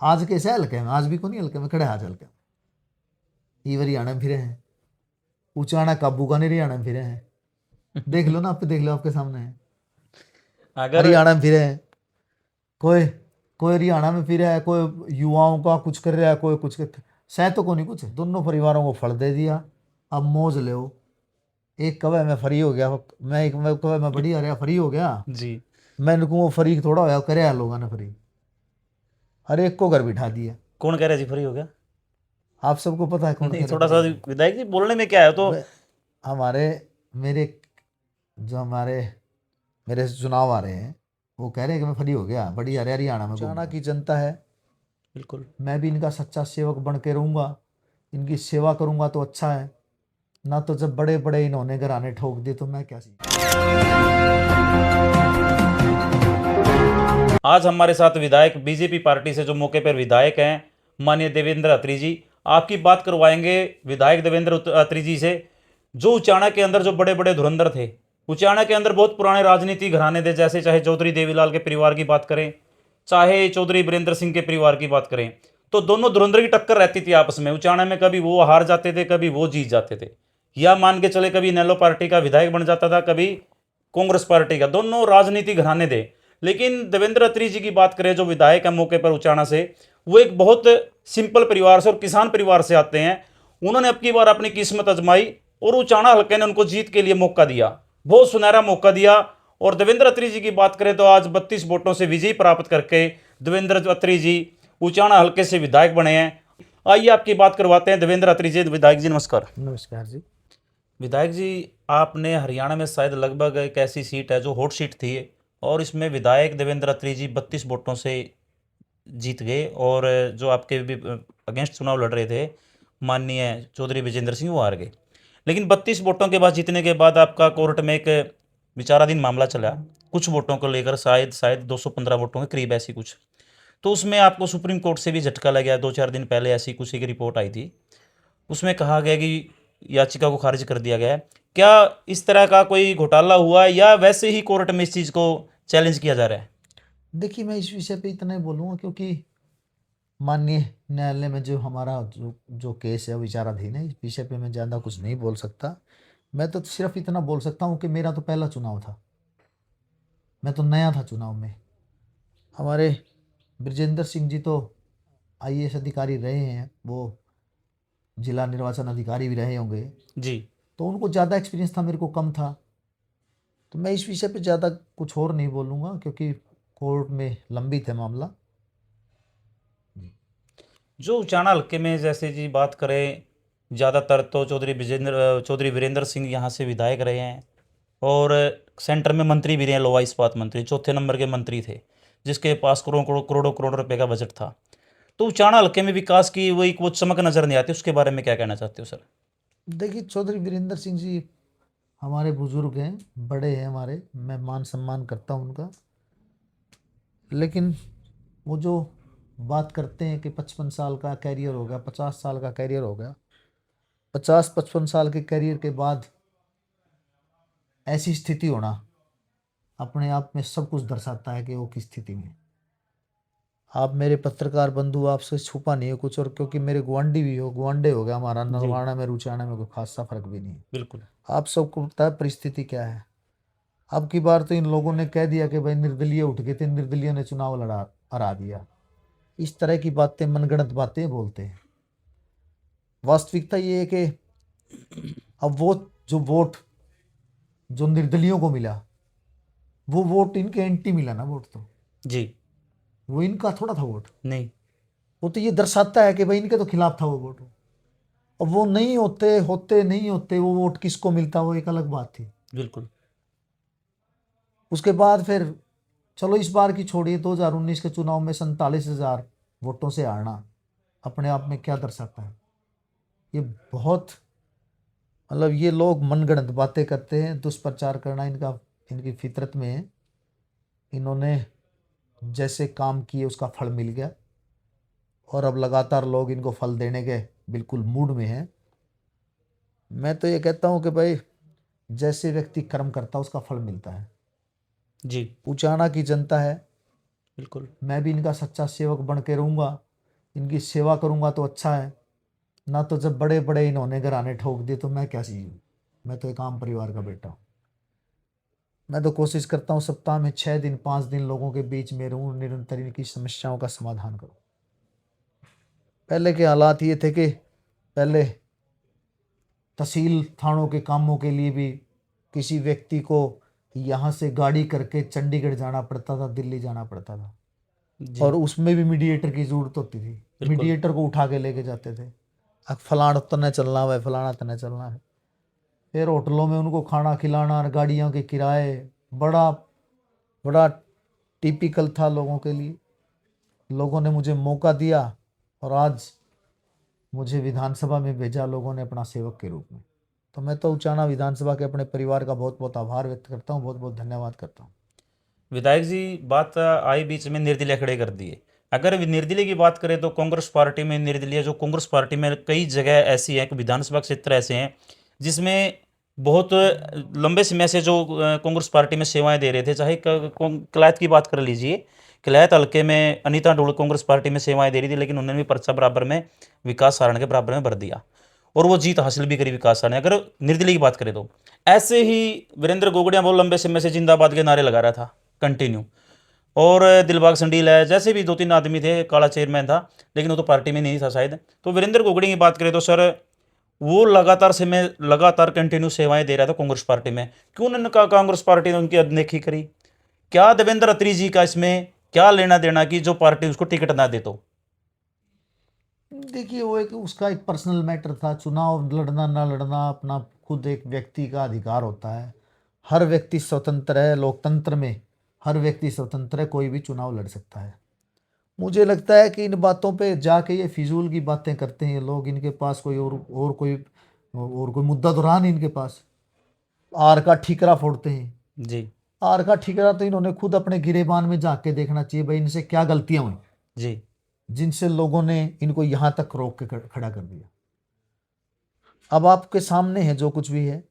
आज कैसे हल्के में, आज भी को नहीं हल्के में खड़े, आज हल्के में ये हरियाणा में फिरे हैं, उचाना काबू का नहीं हरियाणा में फिरे हैं, देख लो ना, आप देख लो, आपके सामने है। अगर हरियाणा में फिरे हैं, कोई कोई हरियाणा में फिर है, कोई युवाओं का कुछ कर रहा है, कोई कुछ कर, सैतों को नहीं कुछ, दोनों परिवारों को फल दे दिया। अब मौज ले, एक कवे मैं फ्री हो गया, मैं एक मैं कवे मैं बढ़िया रहा फ्री हो गया, जी, मैंने को फ्री थोड़ा होया करे लोगों ने फ्री, हर एक को घर बिठा दिया। कौन कह रहा है जी फ्री हो गया? आप सबको पता है कौन नहीं, कह रहे थोड़ा सा फ्री हो गया। विधायक जी बोलने में क्या है तो। वे हमारे मेरे जो हमारे मेरे से चुनाव आ रहे हैं, वो कह रहे हैं कि मैं फ्री हो गया, बढ़िया रहा हरियाणा में, हरियाणा की जनता है, बिल्कुल। मैं भी इनका सच्चा सेवक बन के रहूंगा, इनकी सेवा करूंगा तो अच्छा है ना। तो जब बड़े बड़े इन्होंने घराने ठोक दिए तो मैं क्या आज हमारे साथ विधायक बीजेपी पार्टी से जो मौके पर विधायक हैं, माननीय देवेंद्र अत्री जी, आपकी बात करवाएंगे विधायक देवेंद्र अत्री जी से। जो उचाना के अंदर जो बड़े बड़े धुरंधर थे, उचाना के अंदर बहुत पुराने राजनीति घराने थे, जैसे चाहे चौधरी देवीलाल के परिवार की बात करें, चाहे चौधरी वीरेंद्र सिंह के परिवार की बात करें, तो दोनों धुरंधर की टक्कर रहती थी आपस में। उचाना में कभी वो हार जाते थे, कभी वो जीत जाते थे, या मान के चले कभी नेलो पार्टी का विधायक बन जाता था, कभी कांग्रेस पार्टी का, दोनों राजनीति घराने थे। लेकिन देवेंद्र अत्री जी की बात करें जो विधायक है मौके पर उचाना से, वो एक बहुत सिंपल परिवार से और किसान परिवार से आते हैं। उन्होंने अब की बार अपनी किस्मत आजमाई और उचाना हल्के ने उनको जीत के लिए मौका दिया, बहुत सुनहरा मौका दिया। और देवेंद्र अत्री जी की बात करें तो आज 32 वोटों से विजय प्राप्त करके देवेंद्र अत्री जी उचाना हल्के से विधायक बने हैं। आइए आपकी बात करवाते हैं देवेंद्र अत्री जी। विधायक जी नमस्कार। नमस्कार जी। विधायक जी, आपने हरियाणा में शायद लगभग एक ऐसी सीट है जो हॉट सीट थी, और इसमें विधायक देवेंद्र अत्री जी 32 वोटों से जीत गए, और जो आपके भी अगेंस्ट चुनाव लड़ रहे थे माननीय चौधरी विजेंद्र सिंह, वो हार गए। लेकिन 32 वोटों के बाद जीतने के बाद आपका कोर्ट में एक विचाराधीन मामला चला, कुछ वोटों को लेकर, शायद शायद 215 वोटों के करीब ऐसी कुछ। तो उसमें आपको सुप्रीम कोर्ट से भी झटका लगा। 2-4 दिन पहले ऐसी कुछ एक रिपोर्ट आई थी, उसमें कहा गया कि याचिका को खारिज कर दिया गया है। क्या इस तरह का कोई घोटाला हुआ है, या वैसे ही कोर्ट में इस चीज़ को चैलेंज किया जा रहा है? देखिए, मैं इस विषय पे इतना ही बोलूँगा क्योंकि माननीय न्यायालय में जो हमारा जो जो केस है विचाराधीन है, इस विषय पे मैं ज़्यादा कुछ नहीं बोल सकता। मैं तो सिर्फ इतना बोल सकता हूँ कि मेरा तो पहला चुनाव था, मैं तो नया था चुनाव में। हमारे ब्रजेंद्र सिंह जी तो आईएएस अधिकारी रहे हैं, वो जिला निर्वाचन अधिकारी भी रहे होंगे, जी, तो उनको ज़्यादा एक्सपीरियंस था, मेरे को कम था। तो मैं इस विषय पे ज़्यादा कुछ और नहीं बोलूँगा क्योंकि कोर्ट में लंबित है मामला। जो उचाना हल्के में जैसे जी बात करें, ज़्यादातर तो चौधरी वीरेंद्र सिंह यहाँ से विधायक रहे हैं, और सेंटर में मंत्री भी रहे हैं, लोहा इस्पात मंत्री, चौथे नंबर के मंत्री थे, जिसके पास करोड़ों करोड़ करोड़ों करोड़ रुपए का बजट था। तो उचाना हल्के में विकास की वो चमक नजर नहीं आती, उसके बारे में क्या कहना चाहते हो सर? देखिए, चौधरी वीरेंद्र सिंह जी हमारे बुजुर्ग हैं, बड़े हैं हमारे, मैं मान सम्मान करता हूँ उनका। लेकिन वो जो बात करते हैं कि 55 साल का कैरियर हो गया, 50 साल का कैरियर हो गया, 50-55 साल के कैरियर के बाद ऐसी स्थिति होना अपने आप में सब कुछ दर्शाता है कि वो किस स्थिति में। आप मेरे पत्रकार बंधु, आपसे छुपा नहीं है कुछ, और क्योंकि मेरे गुआंढी भी हो, गुआंढे हो गया हमारा, जी, नरवाना में रुचाना में कोई खासा फर्क भी नहीं है। बिल्कुल। आप सबको पता है परिस्थिति क्या है। अब की बार तो इन लोगों ने कह दिया कि भाई निर्दलीय उठ गए थे, निर्दलीय ने चुनाव लड़ा हरा दिया। इस तरह की बातें, मनगढ़ंत बातें बोलते हैं। वास्तविकता ये है कि अब वो जो वोट जो निर्दलियों को मिला, वो वोट इनके एंटी मिला ना, वोट तो जी, वो इनका थोड़ा था वोट। नहीं, वो तो ये दर्शाता है कि भाई इनके तो खिलाफ था वो वोट। अब वो नहीं होते होते नहीं होते वो वोट किसको मिलता, वो एक अलग बात थी। बिल्कुल। उसके बाद फिर चलो इस बार की छोड़िए, 2019 के चुनाव में 47,000 वोटों से हारना अपने आप में क्या दर्शाता है। ये बहुत मतलब ये लोग मनगढ़ंत बातें करते हैं, दुष्प्रचार करना इनका इनकी फितरत में है। इन्होंने जैसे काम किए उसका फल मिल गया, और अब लगातार लोग इनको फल देने के बिल्कुल मूड में हैं। मैं तो ये कहता हूँ कि भाई जैसे व्यक्ति कर्म करता है उसका फल मिलता है। जी, उचाना की जनता है, बिल्कुल। मैं भी इनका सच्चा सेवक बन के रहूँगा, इनकी सेवा करूँगा तो अच्छा है, ना तो जब बड़े बड़े इन्होंने घराने ठोक दिए तो मैं क्या चीज़ हूँ। मैं तो एक आम परिवार का बेटा हूँ। मैं तो कोशिश करता हूँ सप्ताह में 6 दिन 5 दिन लोगों के बीच में रहूँ, निरंतर इनकी समस्याओं का समाधान करूँ। पहले के हालात ये थे कि पहले तहसील थानों के कामों के लिए भी किसी व्यक्ति को यहाँ से गाड़ी करके चंडीगढ़ जाना पड़ता था, दिल्ली जाना पड़ता था, जी और उसमें भी मीडिएटर की ज़रूरत होती थी। बिल्कुल। मीडिएटर को उठा के लेके जाते थे, अब फलाना तने चलना है, फलाना तने चलना है। फिर होटलों में उनको खाना खिलाना, गाड़ियों के किराए, बड़ा बड़ा टिपिकल था लोगों के लिए। लोगों ने मुझे मौका दिया और आज मुझे विधानसभा में भेजा लोगों ने अपना सेवक के रूप में। तो मैं तो उचाना विधानसभा के अपने परिवार का बहुत बहुत आभार व्यक्त करता हूँ, बहुत बहुत धन्यवाद करता हूँ। विधायक जी, बात आई बीच में निर्दलीय खड़े कर दिए। अगर निर्दलीय की बात करें तो कांग्रेस पार्टी में निर्दलीय, जो कांग्रेस पार्टी में कई जगह ऐसी है कि विधानसभा क्षेत्र ऐसे हैं जिसमें बहुत लंबे समय से जो कांग्रेस पार्टी में सेवाएं दे रहे थे, चाहे कलायत की बात कर लीजिए। कलायत हल्के में अनीता ढोल कांग्रेस पार्टी में सेवाएं दे रही थी, लेकिन उन्होंने भी पर्चा बराबर में विकास सारण के बराबर में भर दिया और वो जीत हासिल भी करी विकास सारण। अगर निर्दलीय की बात करें तो ऐसे ही वीरेंद्र गोगड़िया बहुत लंबे समय से जिंदाबाद के नारे लगा रहा था कंटिन्यू, और दिलबाग संडील है, जैसे भी 2-3 आदमी थे, काला चेयरमैन था, लेकिन वो तो पार्टी में नहीं था शायद। तो वीरेंद्र गोगड़ी की बात करें तो सर, वो लगातार कंटिन्यू सेवाएं दे रहा था कांग्रेस पार्टी में। क्यों उन्होंने कहा कांग्रेस पार्टी ने उनकी अनदेखी करी? क्या देवेंद्र अत्री जी का इसमें क्या लेना देना कि जो पार्टी उसको टिकट ना दे? तो देखिए, वो एक उसका एक पर्सनल मैटर था। चुनाव लड़ना ना लड़ना अपना खुद एक व्यक्ति का अधिकार होता है। हर व्यक्ति स्वतंत्र है, लोकतंत्र में हर व्यक्ति स्वतंत्र है, कोई भी चुनाव लड़ सकता है। मुझे लगता है कि इन बातों पे जाके ये फिजूल की बातें करते हैं लोग। इनके पास कोई और कोई मुद्दा तो रहा नहीं इनके पास। आर का ठीकरा फोड़ते हैं। जी आर का ठीकरा तो इन्होंने खुद अपने गिरेबान में जाके के देखना चाहिए, भाई इनसे क्या गलतियां हुई जी जिनसे लोगों ने इनको यहां तक रोक के खड़ा कर दिया। अब आपके सामने है जो कुछ भी है।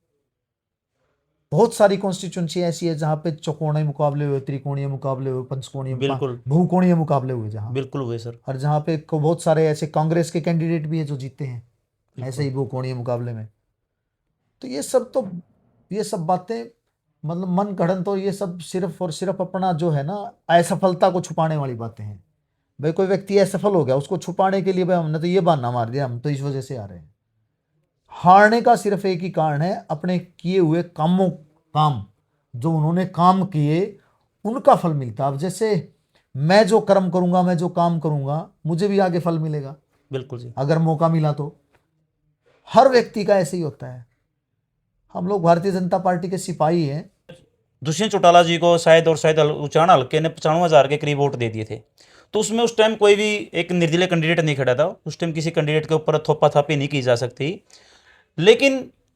बहुत सारी कॉन्स्टिट्यूंसी ऐसी है जहां पे चौकोणीय मुकाबले हुए, त्रिकोणीय मुकाबले हुए, पंचकोणीय बिल्कुल बहुकोणीय मुकाबले हुए, जहां बिल्कुल हुए सर। और जहां पे बहुत सारे ऐसे कांग्रेस के कैंडिडेट भी है जो जीते हैं ऐसे बिल्कुल ही बहुकोणीय मुकाबले में। तो ये सब बातें मतलब मन गढ़ंत, तो ये सब सिर्फ और सिर्फ अपना जो है ना असफलता को छुपाने वाली बातें हैं। भाई कोई व्यक्ति असफल हो गया, उसको छुपाने के लिए भाई हमने तो ये बहाना मार दिया, हम तो इस वजह से आ रहे हैं। हारने का सिर्फ एक ही कारण है, अपने किए हुए काम जो उन्होंने काम किए उनका फल मिलता। अब जैसे मैं जो कर्म करूंगा, मैं जो काम करूंगा, मुझे भी आगे फल मिलेगा बिल्कुल जी। अगर मौका मिला तो। हर व्यक्ति का ऐसे ही होता है। हम लोग भारतीय जनता पार्टी के सिपाही हैं। दुष्यंत चौटाला जी को शायद उचाना हल्के ने 95,000 के करीब वोट दे दिए थे। तो उसमें उस टाइम कोई भी एक निर्दलीय कैंडिडेट नहीं खड़ा था। उस टाइम किसी कैंडिडेट के ऊपर थोपा थापी नहीं की जा सकती। लेकिन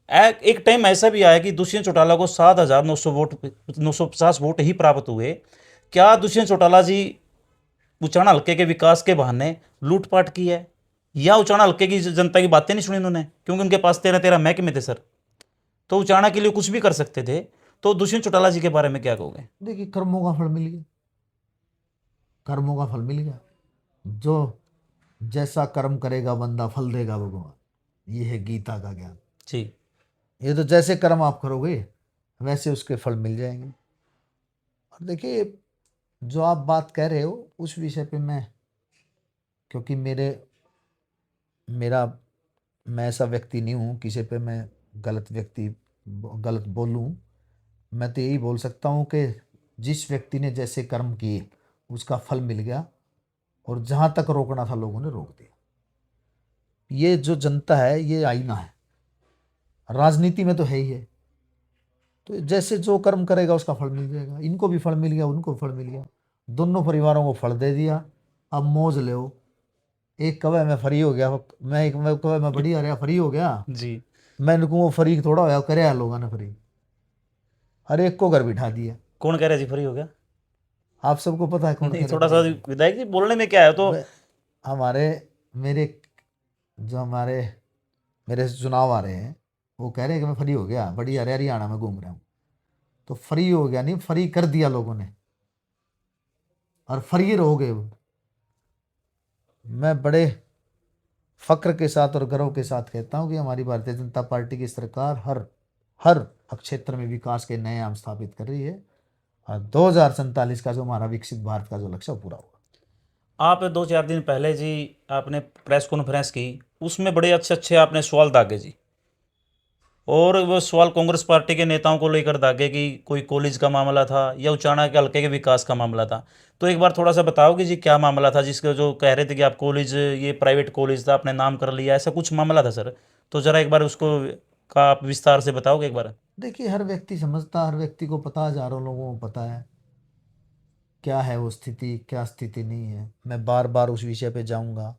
एक टाइम ऐसा भी आया कि दुष्यंत चौटाला को 7,900 वोट, 950 वोट ही प्राप्त हुए। क्या दुष्यंत चौटाला जी उचाना हल्के के विकास के बहाने लूटपाट की है, या उचाना हल्के की जनता की बातें नहीं सुनी उन्होंने? क्योंकि उनके पास 13-13 महकमे थे सर, तो उचाना के लिए कुछ भी कर सकते थे। तो दुष्यंत चौटाला जी के बारे में क्या कहोगे? देखिए, कर्मों का फल मिल गया, कर्मों का फल मिल गया। जो जैसा कर्म करेगा बंदा फल देगा भगवान, ये है गीता का ज्ञान। जी ये तो जैसे कर्म आप करोगे वैसे उसके फल मिल जाएंगे। और देखिए, जो आप बात कह रहे हो उस विषय पे मैं, क्योंकि मेरा मैं ऐसा व्यक्ति नहीं हूँ किसी पे मैं गलत बोलूँ। मैं तो यही बोल सकता हूँ कि जिस व्यक्ति ने जैसे कर्म किए उसका फल मिल गया, और जहाँ तक रोकना था लोगों ने रोक दिया। ये जो जनता है ये आईना है, राजनीति में तो है ही है। तो जैसे जो कर्म करेगा उसका फल मिल जाएगा। इनको भी फल मिल गया, उनको फल मिल गया, दोनों परिवारों को फल दे दिया। अब मौज ले। एक कवे मैं फ्री हो गया, मैं कवे मैं बढ़िया रहा फ्री हो गया। जी। मैंने को वो फ्री थोड़ा होया करे लोगों ने फ्री, हर एक को घर बिठा दिया। कौन कह रहा है जी फ्री हो गया? आप सबको पता है कौन नहीं, कह रहे थोड़ा सा फ्री हो विधायक जी बोलने में क्या है तो। गया। हमारे मेरे जो मेरे से चुनाव आ रहे हैं वो कह रहे हैं कि मैं फ्री हो गया, बढ़िया हरियाणा में घूम रहा हूँ। तो फ्री हो गया नहीं, फ्री कर दिया लोगों ने, और फ्री हो गए वो। मैं बड़े फक्र के साथ और गर्व के साथ कहता हूँ कि हमारी भारतीय जनता पार्टी की सरकार हर क्षेत्र में विकास के नए आयाम स्थापित कर रही है और 2047 का जो हमारा विकसित भारत का जो लक्ष्य है वो पूरा होगा। आप 2-4 दिन पहले जी आपने प्रेस कॉन्फ्रेंस की, उसमें बड़े अच्छे अच्छे आपने सवाल दागे जी, और वो सवाल कांग्रेस पार्टी के नेताओं को लेकर दागे कि कोई कॉलेज का मामला था या उचाना के हल्के के विकास का मामला था। तो एक बार थोड़ा सा बताओगे जी क्या मामला था, जिसके जो कह रहे थे कि आप कॉलेज, ये प्राइवेट कॉलेज था, आपने नाम कर लिया, ऐसा कुछ मामला था सर? तो ज़रा एक बार उसको का आप विस्तार से बताओगे एक बार। देखिए, हर व्यक्ति समझता, हर व्यक्ति को पता, हजारों लोगों को पता है क्या है वो स्थिति, क्या स्थिति नहीं है। मैं बार बार उस विषय पे जाऊंगा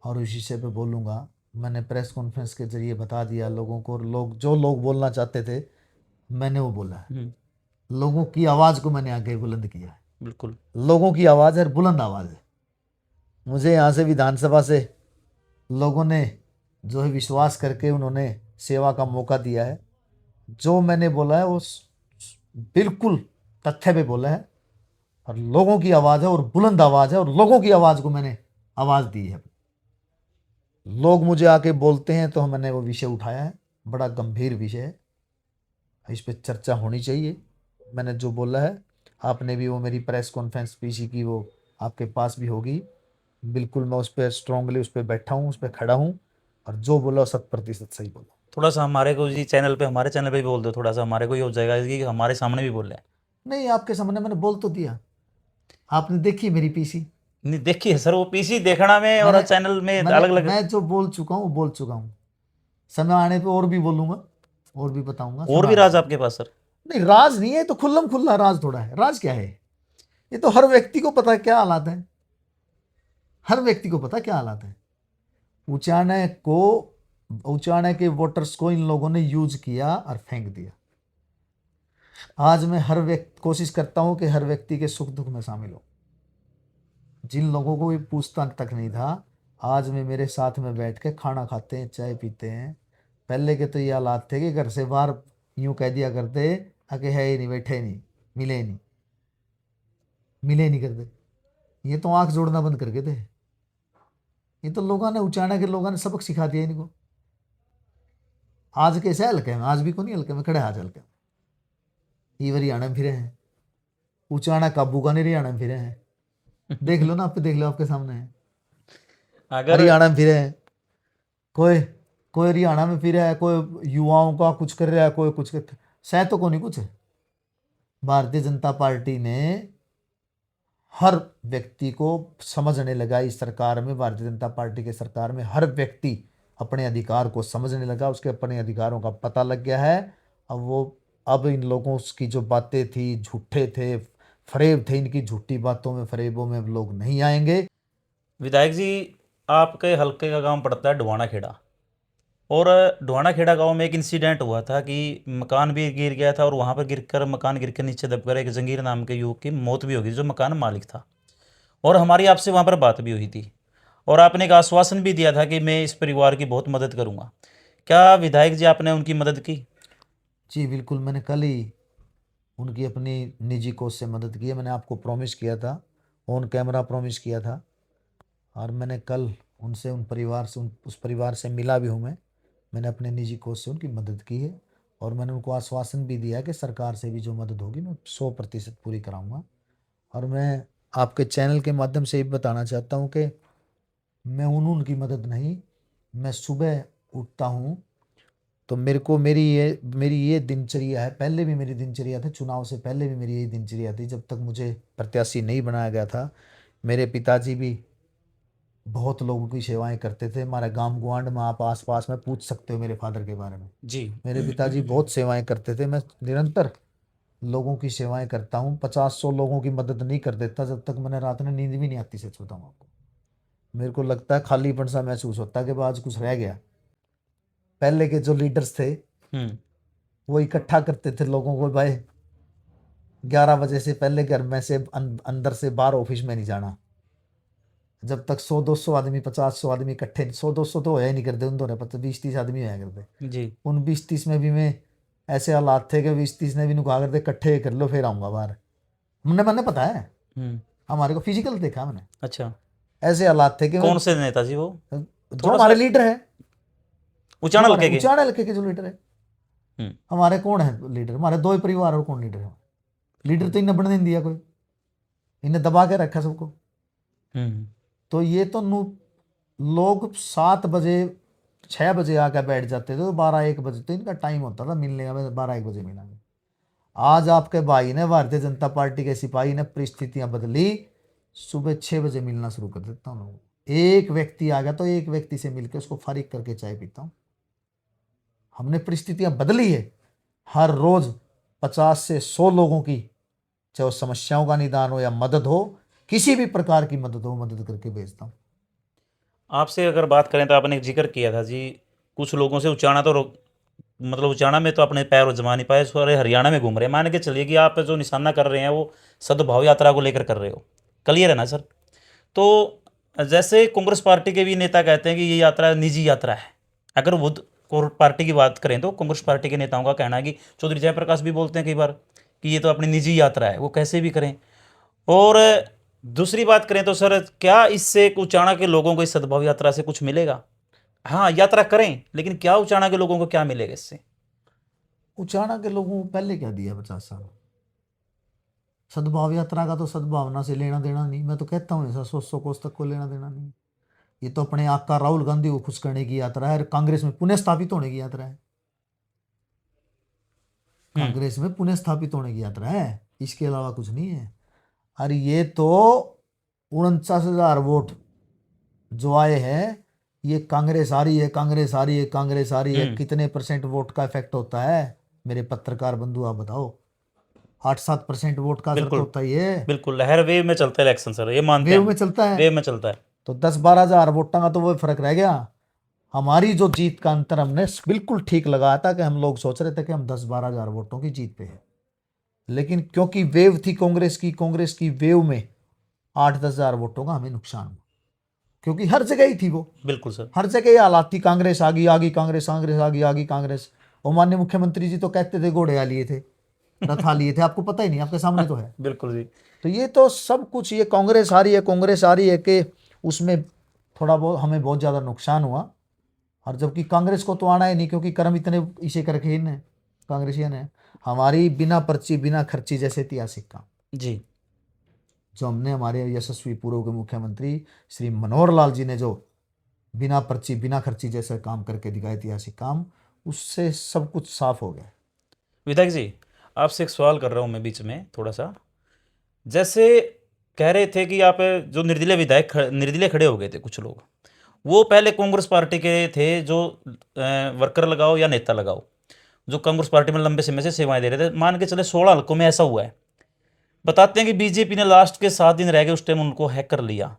और उस विषय पे बोलूंगा। मैंने प्रेस कॉन्फ्रेंस के जरिए बता दिया लोगों को, लोग बोलना चाहते थे मैंने वो बोला है। लोगों की आवाज़ को मैंने आगे बुलंद किया है। बिल्कुल। लोगों की आवाज़ है, बुलंद आवाज़ है। मुझे यहाँ से विधानसभा से लोगों ने जो है विश्वास करके उन्होंने सेवा का मौका दिया है। जो मैंने बोला है वो बिल्कुल तथ्य पे बोला है और लोगों की आवाज़ है और बुलंद आवाज़ है और लोगों की आवाज़ को मैंने आवाज़ दी है। लोग मुझे आके बोलते हैं तो मैंने वो विषय उठाया है, बड़ा गंभीर विषय है, इस पे चर्चा होनी चाहिए। मैंने जो बोला है, आपने भी वो मेरी प्रेस कॉन्फ्रेंस पीसी की वो आपके पास भी होगी। बिल्कुल मैं उस पर स्ट्रांगली उस पर बैठा हूँ, उस पर खड़ा हूँ और जो बोला 100% सही बोला। थोड़ा सा हमारे को जी चैनल पे, हमारे चैनल पे भी बोल दो, थोड़ा सा हमारे को ही हो जाएगा कि हमारे सामने भी बोल रहे हैं। नहीं, आपके सामने मैंने बोल तो दिया, आपने देखी मेरी पीसी। नहीं देखिए सर, वो पीसी देखना में और मैंने चैनल में मैंने अलग अलग। मैं जो बोल चुका हूँ वो बोल चुका हूँ। समय आने पे और भी बोलूंगा, और भी बताऊंगा और समय भी आने राज पे। आपके पास सर? नहीं, राज नहीं है तो खुल्लम खुल्ला राज थोड़ा है। राज क्या है? ये तो हर व्यक्ति को पता है क्या हालात है। हर व्यक्ति को पता क्या हालात है। उचाना के वोटर्स को इन लोगों ने यूज किया और फेंक दिया। आज मैं हर व्यक्ति कोशिश करता हूं कि हर व्यक्ति के सुख दुख में शामिल हो। जिन लोगों को भी पूछता तक नहीं था, आज में मेरे साथ में बैठ के खाना खाते हैं, चाय पीते हैं। पहले के तो ये हालात थे कि घर से बाहर यूं कह दिया करते कि है ही नहीं, बैठे ही नहीं, मिले ही नहीं, मिले ही नहीं करते। ये तो आंख जोड़ना बंद करके थे। ये तो लोगों ने, उचाना के लोगों ने सबक सिखा दिया इनको। आज कैसे हल्के में, आज भी को नहीं हल्के में खड़े, आज हल्के में ये हरियाणा में फिरे हैं। उचाना काबू का नहीं, हरियाणा में फिरे हैं। देख लो ना, आप देख लो, आपके सामने है। अगर हरियाणा में फिरे हैं, कोई कोई हरियाणा में फिर है, कोई युवाओं का कुछ कर रहा है, कोई कुछ कर, शायद तो को नहीं कुछ है। भारतीय जनता पार्टी ने हर व्यक्ति को समझने लगा। इस सरकार में, भारतीय जनता पार्टी के सरकार में हर व्यक्ति अपने अधिकार को समझने लगा, उसके अपने अधिकारों का पता लग गया है। अब इन लोगों की जो बातें थी, झूठे थे, फरेब थे, इनकी झूठी बातों में, फरेबों में लोग नहीं आएंगे। विधायक जी, आपके हल्के का गांव पड़ता है ढुआना खेड़ा, और ढुआना खेड़ा गांव में एक इंसिडेंट हुआ था कि मकान भी गिर गया था, और वहां पर गिरकर, मकान गिर कर नीचे दबकर एक जंगीर नाम के युवक की मौत भी होगी, जो मकान मालिक था। और हमारी आपसे वहां पर बात भी हुई थी, और आपने एक आश्वासन भी दिया था कि मैं इस परिवार की बहुत मदद करूंगा। क्या विधायक जी आपने उनकी मदद की? जी बिल्कुल, मैंने कल ही उनकी अपनी निजी कोष से मदद की है। मैंने आपको प्रॉमिस किया था, ऑन कैमरा प्रॉमिस किया था, और मैंने कल उनसे, उस परिवार से मिला भी हूँ मैं। मैंने अपने निजी कोष से उनकी मदद की है और मैंने उनको आश्वासन भी दिया कि सरकार से भी जो मदद होगी मैं 100% पूरी कराऊंगा। और मैं आपके चैनल के माध्यम से ये बताना चाहता हूँ कि मैं उनकी मदद नहीं, मैं सुबह उठता हूँ तो मेरी ये दिनचर्या है। पहले भी मेरी दिनचर्या थी, चुनाव से पहले भी मेरी यही दिनचर्या थी, जब तक मुझे प्रत्याशी नहीं बनाया गया था। मेरे पिताजी भी बहुत लोगों की सेवाएं करते थे। हमारे गांव गुआंढ में, आप आसपास में पूछ सकते हो मेरे फादर के बारे में। जी। मेरे पिताजी बहुत सेवाएं करते थे। मैं निरंतर लोगों की सेवाएं करता हूँ। 50-100 लोगों की मदद नहीं कर देता जब तक मैंने रात में नींद भी नहीं आती, सच बताऊँ आपको। मेरे को लगता है खालीपन सा महसूस होता है कि आज कुछ रह गया। पहले के जो लीडर्स थे वो इकट्ठा करते थे लोगों को, भाई 11 बजे से पहले घर में से अंदर से बाहर ऑफिस में नहीं जाना। जब तक 100-200 आदमी, 50-100 आदमी इकट्ठे, 100-200 तो होया ही नहीं करते, उन दोनों 20-30 आदमी होया करते। जी। उन 20-30 में भी मैं, ऐसे हालात थे कि 20-30 ने भी कहा करते इकट्ठे कर लो फिर आऊँगा बाहर। मैंने पता है, हम्म। हमारे को फिजिकल देखा मैंने। अच्छा। ऐसे हालात थे कि कौन से नेता जी वो? जो हमारे लीडर है, उचाना हल्के के? उचाना हल्के के जो लीडर है, हम्म, हमारे कौन है लीडर? हमारे दो ही परिवार और कौन लीडर है? लीडर तो इन्हें बनने नहीं दिया कोई, इन्हें दबा के रखा सबको। हम्म, तो ये तो लोग 7 बजे 6 बजे आकर बैठ जाते थे, तो 12-1 बजे तो इनका टाइम होता था मिलने का, 12-1 बजे मिलेंगे। आज आपके भाई ने, भारतीय जनता पार्टी के सिपाही ने परिस्थितियां बदली, सुबह 6 बजे मिलना शुरू कर देता हूँ लोगों को। एक व्यक्ति आ गया तो एक व्यक्ति से मिलकर उसको फारिग करके चाय पीता हूँ। हमने परिस्थितियां बदली है। हर रोज 50 से 100 लोगों की, चाहे वो समस्याओं का निदान हो या मदद हो, किसी भी प्रकार की मदद हो, मदद करके भेजता हूँ। आपसे अगर बात करें तो आपने एक जिक्र किया था जी, कुछ लोगों से उचाना तो मतलब उचाना में तो अपने पैर जमा नहीं पाए, सारे हरियाणा में घूम रहे हैं। मान के चलिए कि आप जो निशाना कर रहे हैं वो सद्भाव यात्रा को लेकर कर रहे हो, क्लियर है ना सर? तो जैसे कांग्रेस पार्टी के भी नेता कहते हैं कि ये यात्रा निजी यात्रा है। अगर वो पार्टी की बात करें तो कांग्रेस पार्टी के नेताओं का कहना है कि चौधरी जयप्रकाश भी बोलते हैं कई बार कि ये तो अपनी निजी यात्रा है, वो कैसे भी करें। और दूसरी बात करें तो सर, क्या इससे उचाना के लोगों को इस सद्भाव यात्रा से कुछ मिलेगा? हाँ, यात्रा करें, लेकिन क्या उचाना के लोगों को क्या मिलेगा इससे? उचाना के लोगों को पहले क्या दिया 50 साल? सद्भाव यात्रा का तो सद्भावना से लेना देना नहीं। मैं तो कहता हूँ ऐसा 100 कोस तक को लेना देना नहीं। ये तो अपने आका राहुल गांधी को खुश करने की यात्रा है और कांग्रेस में पुनः स्थापित होने की यात्रा है। कांग्रेस में पुनः स्थापित होने की यात्रा है, इसके अलावा कुछ नहीं है। और ये तो 49,000 वोट जो आए हैं, ये कांग्रेस आ रही है, कांग्रेस आ रही है, कांग्रेस आ रही है। कितने % वोट का इफेक्ट होता है मेरे पत्रकार बंधु, आप बताओ? 8-7% वोट का असर तो बिल्कुल होता ही है। बिल्कुल, लहर वेव में चलता है इलेक्शन सर, ये मानते हैं वेव हम। में चलता है। वेव में चलता है। तो 10-12 हजार वोटों का तो वो फर्क रह गया। हमारी जो जीत का अंतर हमने बिल्कुल ठीक लगाया था कि हम लोग सोच रहे थे कि हम 10-12 हजार वोटों की जीत पे है, लेकिन क्योंकि वेव थी कांग्रेस की वेव में 8-10 हजार वोटों का हमें नुकसान हुआ, क्योंकि हर जगह ही थी वो। बिल्कुल सर। हर जगह ये हालात थी, कांग्रेस आ गई, कांग्रेस, कांग्रेस आ गई कांग्रेस। और माननीय मुख्यमंत्री जी तो कहते थे घोड़े आ लिए थे, रथा लिए थे, आपको पता ही नहीं, आपके सामने तो है। बिल्कुल जी। तो ये तो सब कुछ, ये कांग्रेस आ रही है, कांग्रेस आ रही है कि उसमें थोड़ा बहुत हमें बहुत ज़्यादा नुकसान हुआ। और जबकि कांग्रेस को तो आना ही नहीं, क्योंकि कर्म इतने इसे करके इन कांग्रेसियन है। हमारी बिना पर्ची बिना खर्ची जैसे ऐतिहासिक काम जी। जो हमने, हमारे यशस्वी पूर्व के मुख्यमंत्री श्री मनोहर लाल जी ने जो बिना पर्ची बिना खर्ची जैसे काम करके दिखाया, ऐतिहासिक काम, उससे सब कुछ साफ हो गया। विधायक जी, आपसे एक सवाल कर रहा हूँ मैं बीच में थोड़ा सा। जैसे कह रहे थे कि आप जो निर्दलीय विधायक निर्दलीय खड़े हो गए थे कुछ लोग, वो पहले कांग्रेस पार्टी के थे, जो वर्कर लगाओ या नेता लगाओ, जो कांग्रेस पार्टी में लंबे समय से सेवाएं दे रहे थे। मान के चले 16 हल्कों में ऐसा हुआ है। बताते हैं कि बीजेपी ने लास्ट के 7 दिन रह गए उस टाइम उनको हैक कर लिया,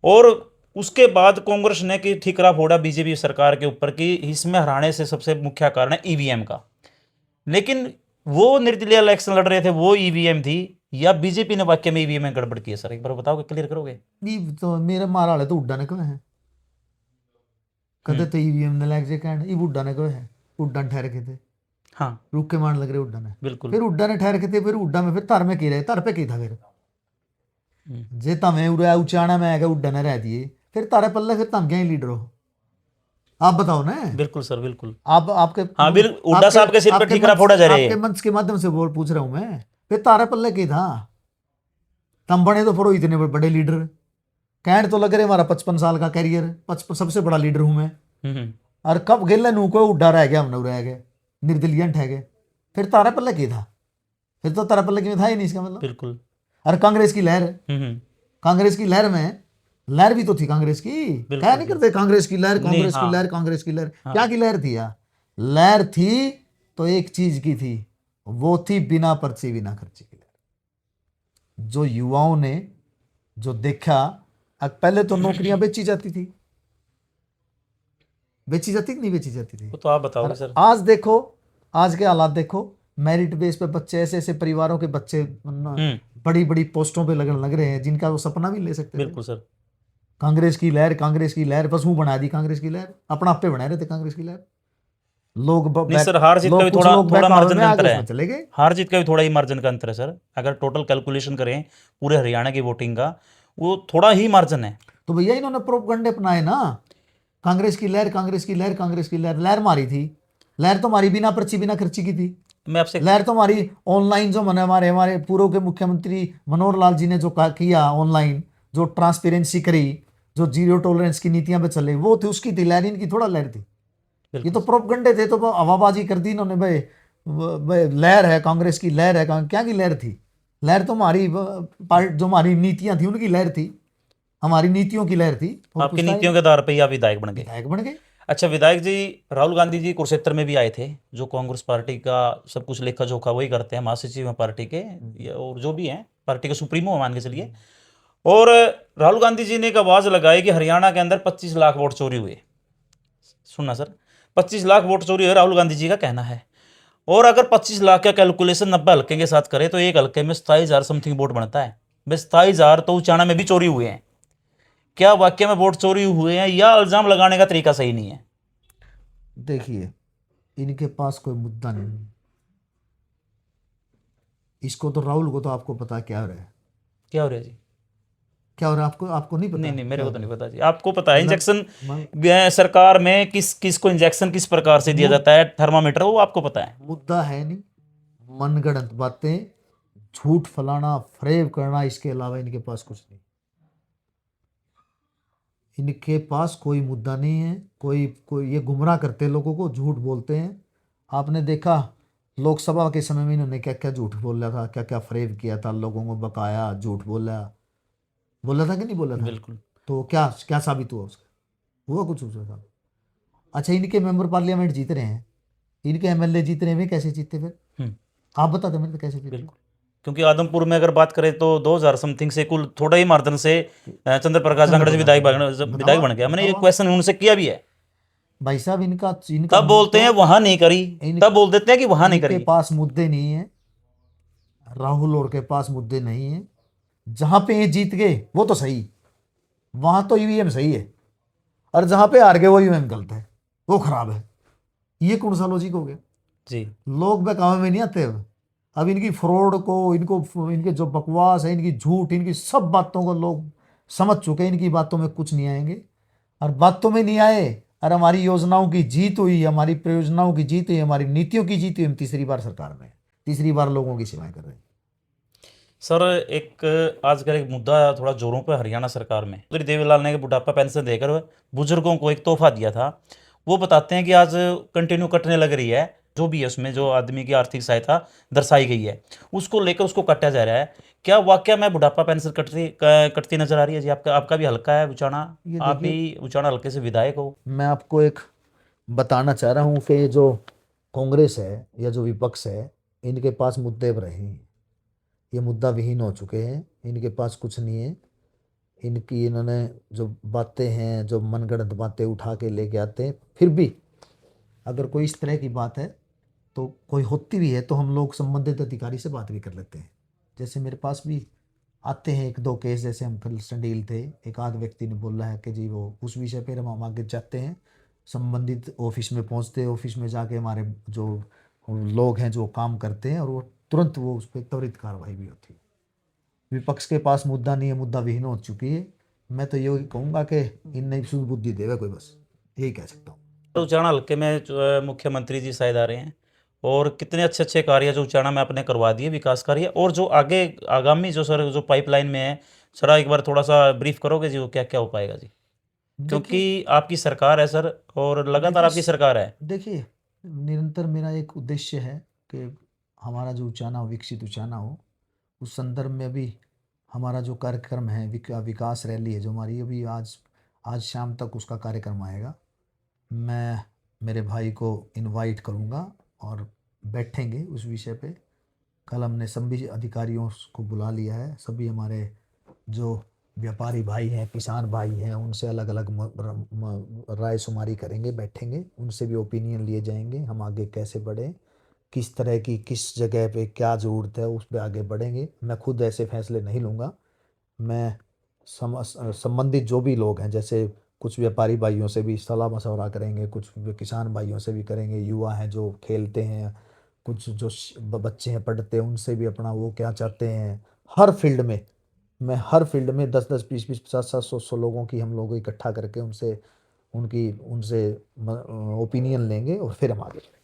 और उसके बाद कांग्रेस ने कि ठीकरा फोड़ा बीजेपी सरकार के ऊपर कि इसमें हराने से सबसे मुख्य कारण है ईवीएम का। लेकिन वो निर्दलीय इलेक्शन लड़ रहे थे, वो ईवीएम थी या बीजेपी ने वाकई में ईवीएम में गड़बड़ की है? सर एक बार बताओगे, क्लियर करोगे? ये तो मेरे मार वाले तो उड्डा ने कहे हैं, कदे तो ईवीएम ने लग जे कहने, ये उड्डा ने कहे हैं, उड्डा ठहर के थे, हाँ, रुक के मान लग रहे उड्डा ने। बिल्कुल। फिर उड्डा ने ठहर के थे, फिर उड्डा में फिर धर में की रहे, धर पे की था फिर जे तमें उड़ा उचाना में आएगा उड्डा ने रह दिए, फिर तारे पल्ले फिर तम गए लीडर हो। आप बताओ ना। बिल्कुल सर, बिल्कुल। आप आपके हाँ, बिल्कुल, हुड्डा साहब के सिर पे ठीकरा फोड़ा जा रहा है। आपके मंच के माध्यम से बोल पूछ रहा हूं मैं, फिर तारे पल्ले की था, तम बने तो फरो इतने बड़े लीडर। कहने तो लग रहे हमारा 55 साल का कैरियर, 55 सबसे बड़ा लीडर हूं मैं। और कब गिल्ले नू को उड्डा रह गया, हमने रह गए, निर्दलीय ठह गए, फिर तारे पल्ले की था, फिर तो तारे पल्ले की था ही नहीं, इसका मतलब। बिल्कुल। और कांग्रेस की लहर, कांग्रेस की लहर में लहर भी तो थी कांग्रेस की, क्या नहीं करते कांग्रेस की लहर, कांग्रेस की लहर, कांग्रेस की लहर। क्या की लहर थी यार? लहर थी तो एक चीज की थी, वो थी बिना पर्ची बिना खर्ची की लहर। जो युवाओं ने जो देखा, पहले तो नौकरियां बेची जाती थी, बेची जाती कि नहीं बेची जाती थी, वो तो आप बताओगे सर। आज देखो, आज के हालात देखो, मेरिट बेस पे बच्चे, ऐसे ऐसे परिवारों के बच्चे बड़ी बड़ी पोस्टों पे लगने लग रहे हैं, जिनका वो सपना भी ले सकते थे। बिल्कुल सर। कांग्रेस की लहर, कांग्रेस की लहर, बस वो बना दी कांग्रेस की लहर, अपना आप पे बना रहे थे कांग्रेस की लहर। लोग नहीं सर, हार जीत का भी थोड़ा थोड़ा मार्जिन का अंतर है। चले गए। हार जीत का भी थोड़ा ही मार्जिन का अंतर है सर। अगर टोटल कैलकुलेशन करें पूरे हरियाणा की वोटिंग का, वो थोड़ा ही मार्जिन है। तो भैया इन्होंने प्रोपगंडे अपनाए ना, कांग्रेस की लहर, कांग्रेस की लहर, कांग्रेस की लहर, लहर मारी थी। लहर तो हमारी बिना पर्ची बिना खर्ची की थी। मैं आपसे लहर तो हमारी ऑनलाइन जो मैंने हमारे हमारे पूर्व के मुख्यमंत्री मनोहर लाल जी ने जो किया ऑनलाइन, जो ट्रांसपेरेंसी करी, जो जीरो टॉलरेंस की नीतियां पे चले, वो थी, उसकी थी लहर, इनकी थोड़ा लहर थी। ये बिल्कुल तो प्रोपगंडे थे, तो हवाबाजी कर दी इन्होंने भाई। भाई लहर है, कांग्रेस की लहर है, क्या की लहर थी? लहर तो हमारी पार्ट जो हमारी नीतियां थी उनकी लहर थी, हमारी नीतियों की लहर थी, और आपकी कुछ था ही नीतियों नहीं। के आधार पर ही आप विधायक बन गए। विधायक बन गए। अच्छा विधायक जी, राहुल गांधी जी कुरुक्षेत्र में भी आए थे, जो कांग्रेस पार्टी का सब कुछ लेखा जोखा वही करते हैं, महासचिव हैं पार्टी के, और जो भी हैं पार्टी के सुप्रीमो मान के चलिए। और राहुल गांधी जी ने एक आवाज लगाई कि हरियाणा के अंदर 25 लाख वोट चोरी हुए। सुनना सर, 25 लाख वोट चोरी हुए, राहुल गांधी जी का कहना है। और अगर 25 लाख का कैलकुलेशन 90 हल्के के साथ करें तो एक हल्के में 27,000 समथिंग वोट बनता है। बस 27,000 तो उचाना में भी चोरी हुए हैं। क्या वाकई में वोट चोरी हुए हैं, या इल्जाम लगाने का तरीका सही नहीं है? देखिए, इनके पास कोई मुद्दा नहीं है। इसको तो राहुल को तो आपको पता क्या हो रहा है, क्या हो रहा है जी? क्या हो रहा है, आपको आपको नहीं पता नहीं नहीं, मेरे क्या को हो तो रहा नहीं है? पता जी। आपको पता है मतलब इंजेक्शन सरकार में किस किस को इंजेक्शन किस प्रकार से दिया जाता है, थर्मामीटर, वो आपको पता है। मुद्दा है नहीं, मनगढ़ंत बातें, झूठ फलाना, फरेब करना, इसके अलावा इनके पास कुछ नहीं। इनके पास कोई मुद्दा नहीं है। कोई कोई ये गुमराह करते हैं लोगों को, झूठ बोलते हैं। आपने देखा लोकसभा के समय में इन्होंने क्या क्या झूठ बोला था, क्या क्या फरेब किया था, लोगों को बकाया, झूठ बोला, बोला था कि नहीं बोला था? बिल्कुल। तो क्या क्या साबित हुआ उसका? हुआ कुछ उसका साबित? अच्छा, इनके मेंबर पार्लियामेंट जीत रहे हैं, इनके एमएलए जीत रहे हैं, कैसे जीते फिर? हम्म। आप बता दो मेरे को, कैसे जीते? बिल्कुल। क्योंकि आदमपुर में अगर बात करें तो 2000 समथिंग से कुल थोड़ा ही मार्जिन से चंद्र प्रकाश चंद्र जांगड़े जी प्रकाश विधायक बताओ विधायक बन गया। मैंने बताओ ये आप। क्वेश्चन उनसे किया भी है। भाई साहब, इनका इनका तब बोलते तो हैं वहां नहीं करी, इन तब बोल देते हैं कि वहां नहीं इनके करी। पास मुद्दे नहीं है, राहुल और के पास मुद्दे नहीं है। जहां पे ये जीत गए वो तो सही, वहां तो ईवीएम सही है, और जहां पे हार गए वो ईवीएम गलत है, वो खराब है। ये कौन सा लॉजिक हो गया? जी। लोग बहकावे में नहीं आते अब इनकी फ्रॉड को, इनको इनके जो बकवास है, इनकी झूठ, इनकी सब बातों को लोग समझ चुके हैं। इनकी बातों में कुछ नहीं आएंगे, और बातों में नहीं आए, और हमारी योजनाओं की जीत हुई, हमारी परियोजनाओं की जीत हुई, हमारी नीतियों की जीत हुई। हम तीसरी बार सरकार में, तीसरी बार लोगों की सेवाएं कर रहे हैं। सर एक आजकल एक मुद्दा थोड़ा जोरों पे हरियाणा सरकार में, चौधरी देवीलाल ने बुढ़ापा पेंशन देकर बुजुर्गों को एक तोहफा दिया था। वो बताते हैं कि आज कंटिन्यू कटने लग रही है, जो भी है उसमें जो आदमी की आर्थिक सहायता दर्शाई गई है उसको लेकर उसको काटा जा रहा है। क्या वाकया में बुढ़ापा पेंशन कटती नजर आ रही है जी? आपका आपका भी हल्का है उचाना, ये आप भी देखिए, उचाना हल्के से विधायक हो। मैं आपको एक बताना चाह रहा हूँ कि जो कांग्रेस है या जो विपक्ष है, इनके पास मुद्दे अब रहे हैं। ये मुद्दा विहीन हो चुके हैं, इनके पास कुछ नहीं है। इनकी इन्होंने जो बातें हैं, जो मनगढ़ंत बातें उठा के लेके आते हैं, फिर भी अगर कोई इस तरह की बात है, तो कोई होती भी है तो हम लोग संबंधित अधिकारी से बात भी कर लेते हैं। जैसे मेरे पास भी आते हैं एक दो केस, जैसे हम कल संडील थे, एक आध व्यक्ति ने बोला है कि जी वो उस विषय पर हम आगे जाते हैं, संबंधित ऑफिस में पहुंचते हैं, ऑफिस में जाके हमारे जो लोग हैं जो काम करते हैं, और वो तुरंत वो उस पर त्वरित कार्रवाई भी होती है। विपक्ष के पास मुद्दा नहीं है, मुद्दा विहीन हो चुकी है। मैं तो यही कहूँगा कि इन नई सुध बुद्धि देवे कोई, बस यही कह सकता हूँ। उचाना हल्के में जो है मुख्यमंत्री जी शायद आ रहे हैं, और कितने अच्छे अच्छे कार्य जो उचाना में आपने करवा दिए, विकास कार्य, और जो आगे आगामी जो सर जो पाइपलाइन में है, सर एक बार थोड़ा सा ब्रीफ करोगे जी, वो क्या क्या हो पाएगा जी? देखिए, क्योंकि आपकी सरकार है सर, और लगातार देखिए आपकी सरकार है। देखिए, निरंतर मेरा एक उद्देश्य है कि हमारा जो उचाना हो, विकसित उचाना हो। उस संदर्भ में भी हमारा जो कार्यक्रम है, विकास रैली है जो हमारी, अभी आज आज शाम तक उसका कार्यक्रम आएगा। मैं मेरे भाई को इनवाइट करूंगा और बैठेंगे उस विषय पे। कल हमने सभी अधिकारियों को बुला लिया है, सभी हमारे जो व्यापारी भाई हैं, किसान भाई हैं, उनसे अलग अलग राय शुमारी करेंगे, बैठेंगे, उनसे भी ओपिनियन लिए जाएंगे, हम आगे कैसे बढ़ें, किस तरह की किस जगह पे क्या ज़रूरत है, उस पर आगे बढ़ेंगे। मैं खुद ऐसे फैसले नहीं लूँगा। मैं संबंधित जो भी लोग हैं, जैसे कुछ व्यापारी भाइयों से भी सलाह मशवरा करेंगे, कुछ किसान भाइयों से भी करेंगे, युवा हैं जो खेलते हैं, कुछ जो बच्चे हैं पढ़ते हैं, उनसे भी अपना वो क्या चाहते हैं हर फील्ड में मैं हर फील्ड में 10-10, 20-20, 50-50, 100-100 लोगों की हम लोग इकट्ठा करके उनसे ओपिनियन लेंगे और फिर हम आगे बढ़ेंगे।